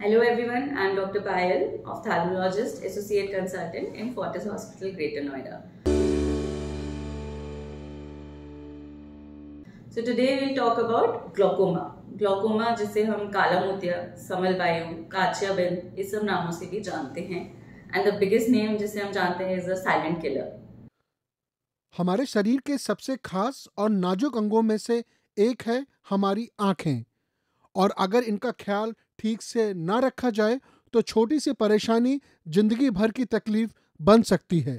Hello everyone, I am Dr. Payal, ophthalmologist, associate consultant in Fortis Hospital, Greater Noida. So today we'll talk about glaucoma. Glaucoma जिसे हम काला मोतिया, समलवायु, काचियाबंद इस सब नामों से भी जानते हैं. And the biggest name जिसे हम जानते हैं is the silent killer. हमारे शरीर के सबसे खास और नाजुक अंगों में से एक है हमारी आँखें, और अगर इनका ख्याल ठीक से ना रखा जाए तो छोटी सी परेशानी जिंदगी भर की तकलीफ बन सकती है।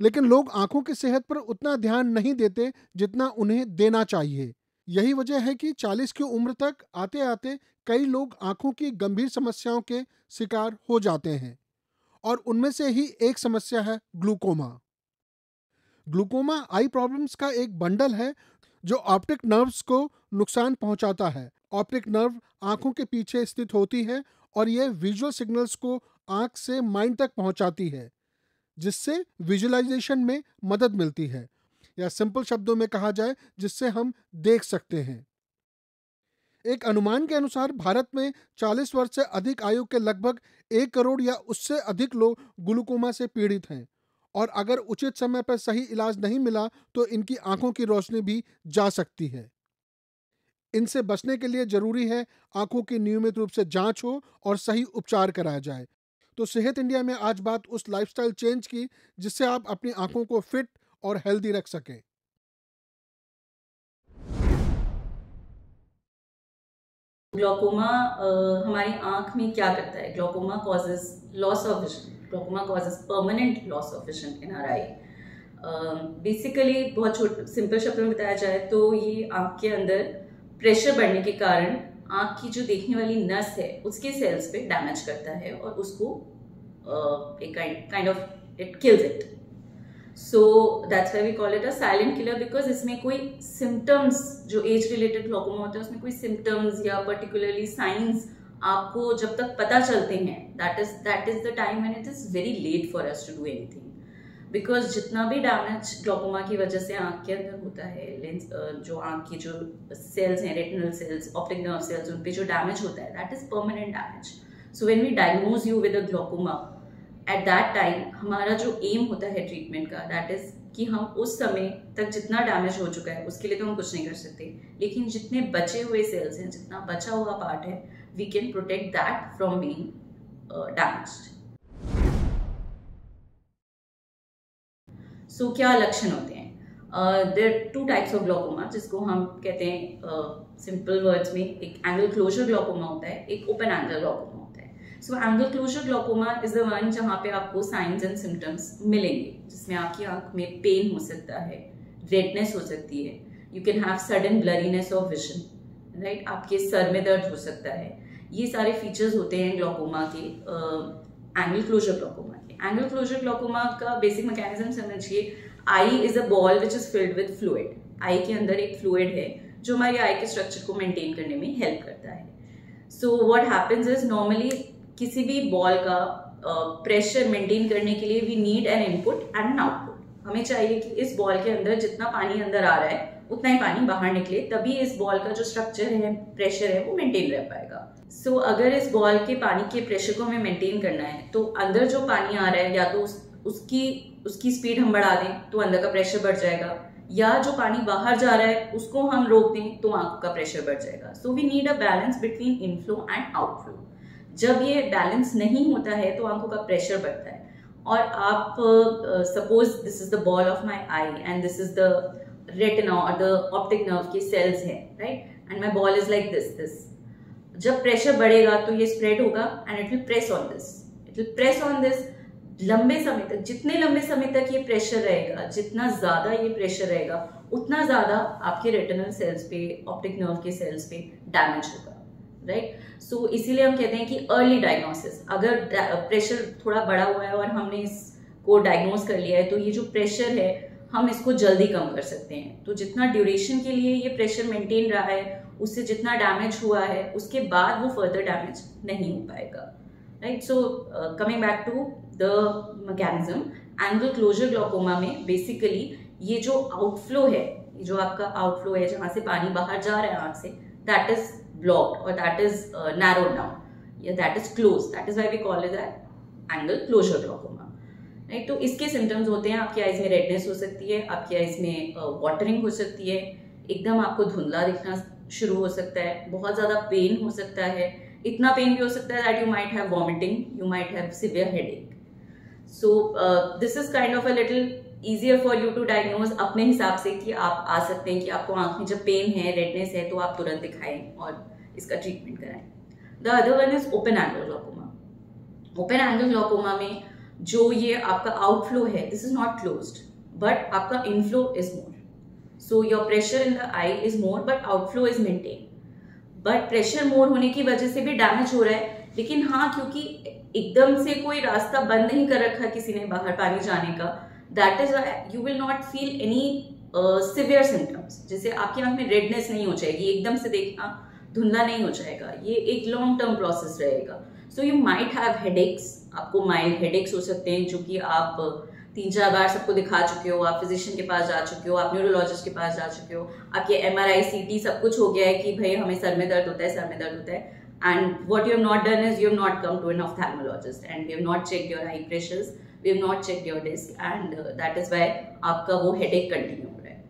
लेकिन लोग आंखों की सेहत पर उतना ध्यान नहीं देते जितना उन्हें देना चाहिए। यही वजह है कि 40 की उम्र तक आते आते कई लोग आंखों की गंभीर समस्याओं के शिकार हो जाते हैं, और उनमें से ही एक समस्या है ग्लूकोमा। ग्लूकोमा आई प्रॉब्लम्स का एक बंडल है जो ऑप्टिक नर्व्स को नुकसान पहुंचाता है। ऑप्टिक नर्व आंखों के पीछे स्थित होती है और यह विजुअल सिग्नल्स को आंख से माइंड तक पहुंचाती है, जिससे विजुअलाइजेशन में मदद मिलती है, या सिंपल शब्दों में कहा जाए जिससे हम देख सकते हैं। एक अनुमान के अनुसार भारत में 40 वर्ष से अधिक आयु के लगभग 1 करोड़ या उससे अधिक लोग ग्लूकोमा से पीड़ित हैं, और अगर उचित समय पर सही इलाज नहीं मिला तो इनकी आंखों की रोशनी भी जा सकती है। इनसे बचने के लिए जरूरी है आंखों की नियमित रूप से जांच हो और सही उपचार कराया जाए। तो सेहत इंडिया में आज बात उस लाइफस्टाइल चेंज की जिससे आप अपनी आंखों को फिट और हेल्दी रख सकें। ग्लूकोमा हमारी आंख में क्या करता है? Glaucoma causes loss of vision. Glaucoma causes permanent loss of vision in our eye. Basically बहुत सिंपल शब्दों में बताया जाए तो ये आंख के अंदर प्रेशर बढ़ने के कारण आंख की जो देखने वाली नस है उसके सेल्स पे डैमेज करता है और उसको एक kind of it kills it. So that's why we call it a silent killer, because इसमें कोई सिम्टम्स, जो एज रिलेटेड ग्लूकोमा होता है उसमें कोई सिम्टम्स या पर्टिकुलरली साइंस आपको जब तक पता चलते हैं, that is the time when it is very late for us to do anything. Because जितना भी डैमेज ग्लूकोमा की वजह से आंख के अंदर होता है, लेंस जो आंख की जो सेल्स हैं, retinal cells, optic nerve cells, उन पे जो डैमेज होता है that is permanent damage. So when we diagnose you with a glaucoma, at that time हमारा जो एम होता है ट्रीटमेंट का, दैट इज कि हम उस समय तक जितना डैमेज हो चुका है उसके लिए तो हम कुछ नहीं कर सकते, लेकिन जितने बचे हुए सेल्स हैं, जितना बचा हुआ पार्ट है, we can protect that from being damaged. So क्या लक्षण होते हैं? There are 2 types of glaucoma, जिसको हम कहते हैं सिंपल वर्ड्स में, एक एंगल क्लोजर ग्लूकोमा होता है, एक ओपन एंगल ग्लूकोमा होता है. So angle closure glaucoma is the one जहाँ पे आपको साइंस एंड सिम्टम्स मिलेंगे, जिसमें आपकी आंख में पेन हो सकता है, रेडनेस हो सकती है, you can have sudden blurriness of vision, right, आपके सर में दर्द हो सकता है. ये सारे फीचर्स होते हैं ग्लूकोमा के, एंगल क्लोजर ग्लूकोमा के. एंगल क्लोजर ग्लूकोमा का बेसिक मैकेनिज्म समझिए. Eye is a ball which is filled with fluid. Eye के अंदर एक फ्लूइड है जो हमारी आई के स्ट्रक्चर को मेंटेन करने में हेल्प करता है. So what happens is, normally किसी भी बॉल का प्रेशर मेंटेन करने के लिए we need an input and an output. हमें चाहिए कि इस बॉल के अंदर जितना पानी अंदर आ रहा है उतना ही पानी बाहर निकले, तभी इस बॉल का जो स्ट्रक्चर है, प्रेशर है, वो मेंटेन रह पाएगा. सो अगर इस बॉल के पानी के प्रेशर को हमें मेंटेन करना है तो अंदर जो पानी आ रहा है, या तो उसकी स्पीड हम बढ़ा दें तो अंदर का प्रेशर बढ़ जाएगा, या जो पानी बाहर जा रहा है उसको हम रोक दें तो आंखों का प्रेशर बढ़ जाएगा. So we need a balance between inflow and outflow. जब ये बैलेंस नहीं होता है तो आंखों का प्रेशर बढ़ता है. और आप suppose this is the ball of my I and this is the retina और द ऑप्टिक नर्व के सेल्स हैं, right, and my ball is like this. जब प्रेशर बढ़ेगा तो ये स्प्रेड होगा and it will press on this, it will press on this लंबे समय तक. जितने लंबे समय तक ये प्रेशर रहेगा, जितना ज्यादा ये प्रेशर रहेगा, उतना ज्यादा आपके रेटिनल सेल्स पे, ऑप्टिक नर्व के सेल्स पे डैमेज होगा, राइट. सो इसीलिए हम कहते हैं कि अर्ली डायग्नोसिस, अगर प्रेशर थोड़ा बढ़ा हुआ है और हमने इसको डायग्नोज कर लिया है तो ये जो प्रेशर है हम इसको जल्दी कम कर सकते हैं. तो जितना ड्यूरेशन के लिए ये प्रेशर मेंटेन रहा है, उससे जितना डैमेज हुआ है उसके बाद वो फर्दर डैमेज नहीं हो पाएगा, right. So coming back to the mechanism, angle closure glaucoma में बेसिकली ये जो आउटफ्लो है, ये जो आपका आउटफ्लो है जहां से पानी बाहर जा रहा है आंख से, दैट इज ब्लॉक्ड और दैट इज नैरोड डाउन. या that is close, that is why we call it angle closure glaucoma, right. तो इसके सिम्टम्स होते हैं, आपकी आइज में रेडनेस हो सकती है, आपकी आइज में वाटरिंग हो सकती है, एकदम आपको धुंधला दिखना शुरू हो सकता है, बहुत ज्यादा पेन हो सकता है, इतना पेन भी हो सकता है that you might have vomiting, you might have severe headache. So this is kind of a little easier for you to diagnose अपने हिसाब से कि आप आ सकते हैं कि आपको आंख में जब पेन है, रेडनेस है, तो आप तुरंत दिखाएं और इसका ट्रीटमेंट कराएं। The other one is open angle glaucoma. Open angle glaucoma में जो ये आपका आउटफ्लो है, this is not closed but आपका inflow is more, so your pressure in the eye is more but outflow is maintain. But pressure more होने की वजह से भी डैमेज हो रहा है, लेकिन हाँ, क्योंकि एकदम से कोई रास्ता बंद नहीं कर रखा किसी ने बाहर पानी जाने का, that is why you will not feel any severe symptoms. जैसे आपकी आंख में रेडनेस नहीं हो जाएगी, एकदम से देखना धुंधला नहीं हो जाएगा, ये एक लॉन्ग टर्म प्रोसेस रहेगा। So you might have headaches, आपको माइल्ड हेडेक्स हो सकते हैं, जो कि आप 3-4 बार सबको दिखा चुके हो, आप फिजिशियन के पास जा चुके हो, आप न्यूरोलॉजिस्ट के पास जा चुके हो, आपके MRI CT सब कुछ हो गया है कि भाई हमें सर में दर्द होता है, सर में दर्द होता है, and what you have not done is you have not come to an ophthalmologist and we have not checked your eye pressures, we have not checked your disc, and that is why आपका वो headache continue हो रहा है।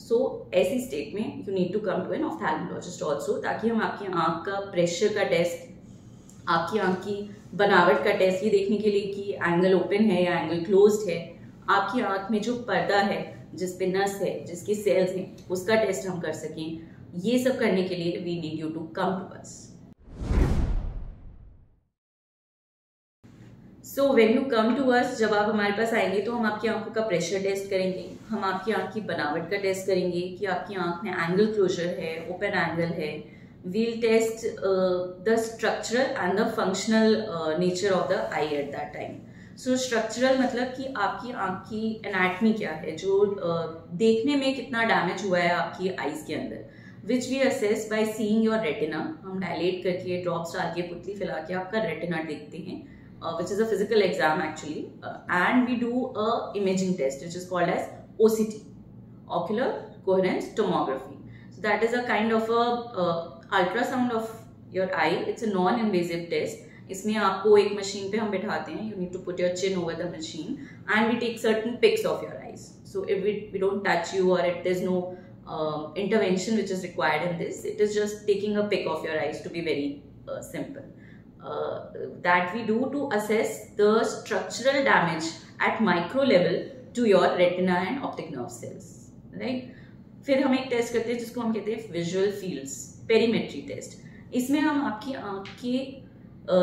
So ऐसी state में you need to come to an ophthalmologist also, ताकि हम आपकी आंख का प्रेशर का टेस्ट, आपकी आंख की बनावट का टेस्ट, ये देखने के लिए कि एंगल ओपन है या एंगल क्लोज्ड है, आपकी आंख में जो पर्दा है, जिस पे नस है, जिसकी सेल्स हैं, उसका टेस्ट हम कर सकें। ये सब करने के लिए we need you to come to us. So when you come to us, जब आप हमारे पास आएंगे तो हम आपकी आंखों का प्रेशर टेस्ट करेंगे, हम आपकी आंख की बनावट का टेस्ट करेंगे कि आपकी आंख में एंगल क्लोजर है, ओपन एंगल है। We'll test the structural and the functional nature of the eye at that time. So structural मतलब कि आपकी आंख की एनाटमी क्या है, जो देखने में कितना डैमेज हुआ है आपकी आईज के अंदर, which we assess by seeing your retina. हम डायलेट करके, ड्रॉप्स डाल के, पुतली फैला के आपका रेटिना देखते हैं, which is a physical exam actually, and we do a imaging test which is called as OCT, ocular coherence tomography. So that is a kind of a ultrasound of your eye. It's a non-invasive test. इसमें आपको एक machine पे हम बिठाते हैं, you need to put your chin over the machine and we take certain pics of your eyes. So if we don't touch you, or if there's no intervention which is required in this, it is just taking a pic of your eyes, to be very simple. That we do to assess the structural damage at micro level to your retina and optic nerve cells, right? फिर हम एक test करते हैं जिसको हम कहते हैं visual fields perimetry test. इसमें हम आपकी आंख के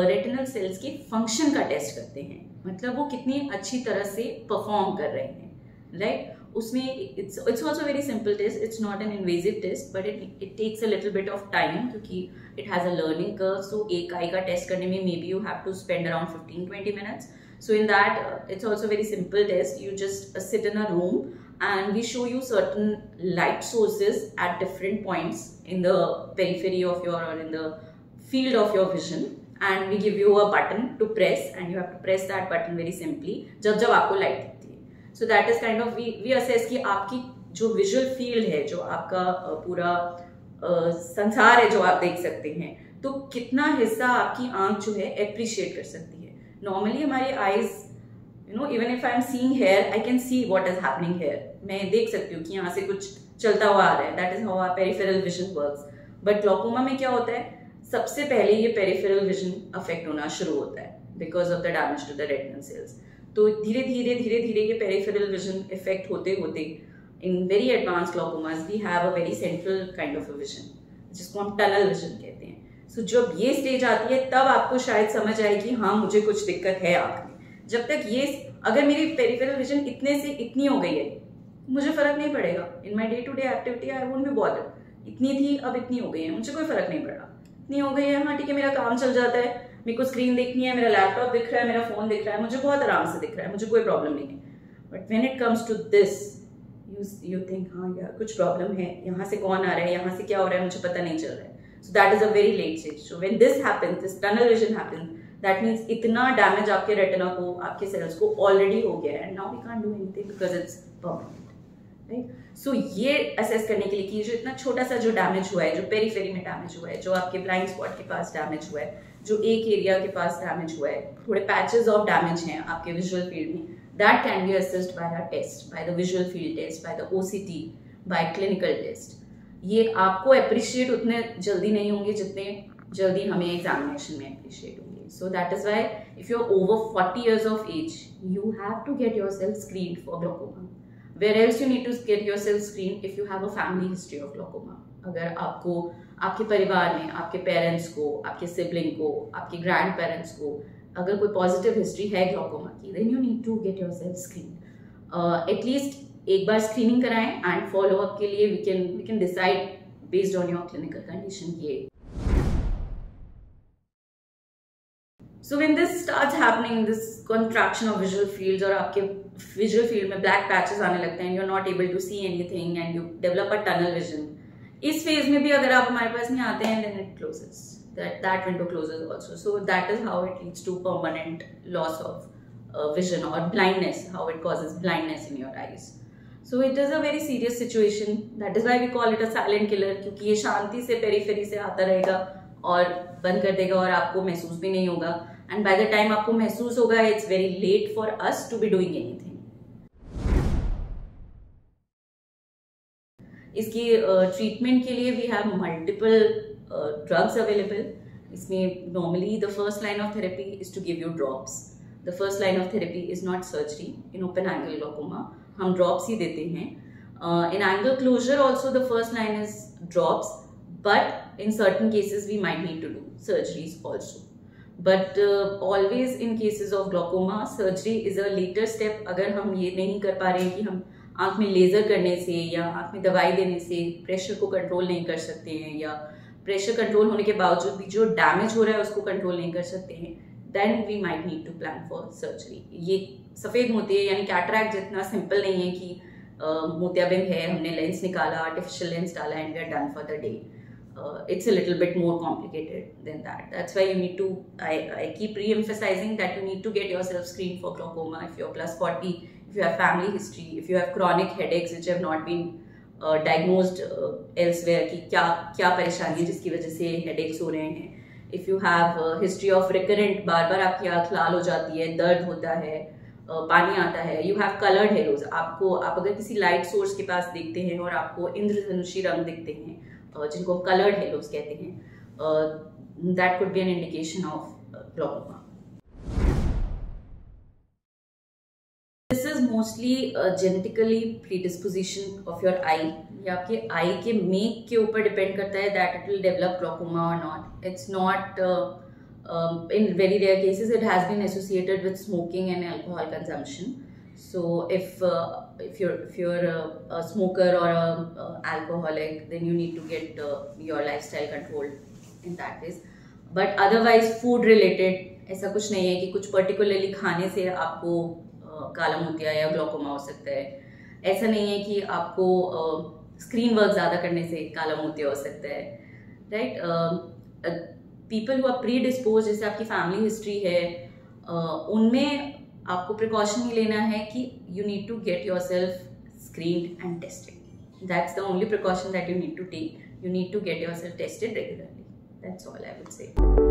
रेटिनल सेल्स के फंक्शन का टेस्ट करते हैं, मतलब वो कितनी अच्छी तरह से परफॉर्म कर रहे हैं, राइट? उसमें it's also very simple test, it's not an invasive test but it takes a little bit of time क्योंकि it has a learning curve. So एक आई का टेस्ट करने में maybe you have to spend around 15-20 minutes. So in that it's also very simple test. You just sit in a room and we show you certain light sources at different points in the periphery of your, or in the field of your vision, and we give you a button to press and you have to press that button very simply जब आपको light दिखती है। So that is kind of we assess कि आपकी जो visual field है, जो आपका पूरा संसार है जो आप देख सकते हैं, तो कितना हिस्सा आपकी आंख जो है एप्रिशिएट कर सकती है। नॉर्मली हमारी eyes, you know, even if I am seeing here, I can see what is happening here, मैं देख सकती हूँ कि यहाँ से कुछ चलता हुआ आ रहा है, that is how our peripheral vision works. But glaucoma में क्या होता है, सबसे पहले ये पेरिफेरल विजन अफेक्ट होना शुरू होता है because of the damage to the retinal cells. तो धीरे धीरे ये पेरिफेरल विजन इफेक्ट होते होते in very advance glaucomas we have a very central kind of a vision, जिसको हम टनल विजन कहते हैं। सो जब ये स्टेज आती है तब आपको शायद समझ आए कि हाँ मुझे कुछ दिक्कत है आँख में। जब तक ये, अगर मेरी पेरिफेरल विजन इतने से इतनी हो गई है, मुझे फर्क नहीं पड़ेगा। In my day to day activity I won't be bothered, इतनी थी अब इतनी हो गई है, मुझे कोई फर्क नहीं पड़ रहा, इतनी हो गई है, हाँ ठीक है, मेरा काम चल जाता है, मेरे को स्क्रीन देखनी है, मेरा लैपटॉप दिख रहा है, मेरा फोन दिख रहा है, मुझे बहुत आराम से दिख रहा है, मुझे कोई प्रॉब्लम नहीं है। But when it comes to this you think हाँ यार कुछ प्रॉब्लम है, यहाँ से कौन आ रहा है, यहाँ से क्या हो रहा है, मुझे पता नहीं चल रहा है। So that is a very late stage. So when this happens, this tunnel vision happens, that means इतना डैमेज आपके रेटिना को, आपके सेल्स को ऑलरेडी हो गया है, and now we can't do anything because it's permanent, right? So ये assess करने के लिए कि जो इतना छोटा सा जो डैमेज हुआ है, जो पेरीफेरी में डैमेज हुआ है, जो आपके ब्लाइंड स्पॉट के पास डैमेज हुआ है, जो एक एरिया के पास डैमेज हुआ है, थोड़े पैचेस ऑफ डैमेज हैं आपके विजुअल फील्ड में, that can be assessed by a test, by the visual field test, by the OCT, by clinical test. ये आपको अप्रिशिएट उतने जल्दी नहीं होंगे जितने जल्दी हमें एग्जामिनेशन में अप्रिशिएट होंगे। So that is why if you are over 40 years of age, you have to get yourself screened for glaucoma. Where else you need to get yourself screened if you have a family history of glaucoma. अगर आपको आपके परिवार में आपके parents को, आपके sibling को, आपके ग्रैंड पेरेंट्स को अगर कोई पॉजिटिव हिस्ट्री है ग्लॉकोमा की, then you need to get yourself screen. At least एक बार स्क्रीनिंग कराएं एंड फॉलो अप के लिए we can decide based on your clinical condition ये। So when this starts happening, this contraction of visual fields और आपके visual field में black patches आने लगते हैं, you're not able to see anything and you develop a tunnel vision. इस phase में भी अगर आप हमारे पास नहीं आते हैं, then it closes. That window closes also. So that is how it leads to permanent loss of vision or blindness. How it causes blindness in your eyes. So it is a very serious situation. That is why we call it a silent killer, क्योंकि ये शांति से periphery से आता रहेगा और बंद कर देगा और आपको महसूस भी नहीं होगा। एंड बाय द टाइम आपको महसूस होगा, it's very late for us to be doing anything. इसकी ट्रीटमेंट के लिए we have multiple drugs available. इसमें normally the first line of therapy is to give you drops. The first line of therapy is not surgery in open angle glaucoma, हम drops ही देते हैं। In angle closure also the first line is drops, but in certain cases we might need to do surgeries also, but always in cases of glaucoma surgery is a later step। अगर हम ये नहीं कर पा रहे हैं कि हम आंख में लेजर करने से या आंख में दवाई देने से प्रेशर को कंट्रोल नहीं कर सकते हैं, या प्रेशर कंट्रोल होने के बावजूद भी जो डैमेज हो रहा है उसको कंट्रोल नहीं कर सकते हैं, then we might need to plan for surgery। ये सफ़ेद मोतिया यानी कैटरैक्ट जितना सिंपल नहीं है कि मोतियाबिंद है, हमने लेंस निकाला, आर्टिफिशियल लेंस डाला and we are done for the day. It's a little bit more complicated than that. That's why you need to, I keep re-emphasizing that you need to get yourself screened for glaucoma if you're plus 40, if you have family history, if you have chronic headaches which have not been diagnosed elsewhere कि क्या परेशानी है जिसकी वजह से headaches हो रहे हैं, if you have history of recurrent बार बार आपकी आँख लाल हो जाती है, दर्द होता है, पानी आता है, you have colored halos, आप अगर किसी लाइट सोर्स के पास देखते हैं और आपको इंद्रधनुषी रंग दिखते हैं जिनको कलर्ड हेलोस कहते हैं, that could be an indication of glaucoma. This is mostly genetically predisposition of your eye, या आपके आई के मेक के ऊपर डिपेंड करता है that it will develop glaucoma और not. It's not in very rare cases it has been associated with smoking and alcohol consumption. So if you're a smoker or a alcoholic, then you need to get your lifestyle controlled in that case. But otherwise food related ऐसा कुछ नहीं है कि कुछ particularly खाने से आपको काला मोतिया या ग्लॉकोमा हो सकता है। ऐसा नहीं है कि आपको स्क्रीन वर्क ज़्यादा करने से काला मोतिया हो सकता है, right. People who are predispose, जैसे आपकी फैमिली हिस्ट्री है, उनमें आपको प्रिकॉशन ही लेना है कि you need to get yourself screened and tested. That's the only precaution that you need to take. You need to get yourself tested regularly. That's all I would से।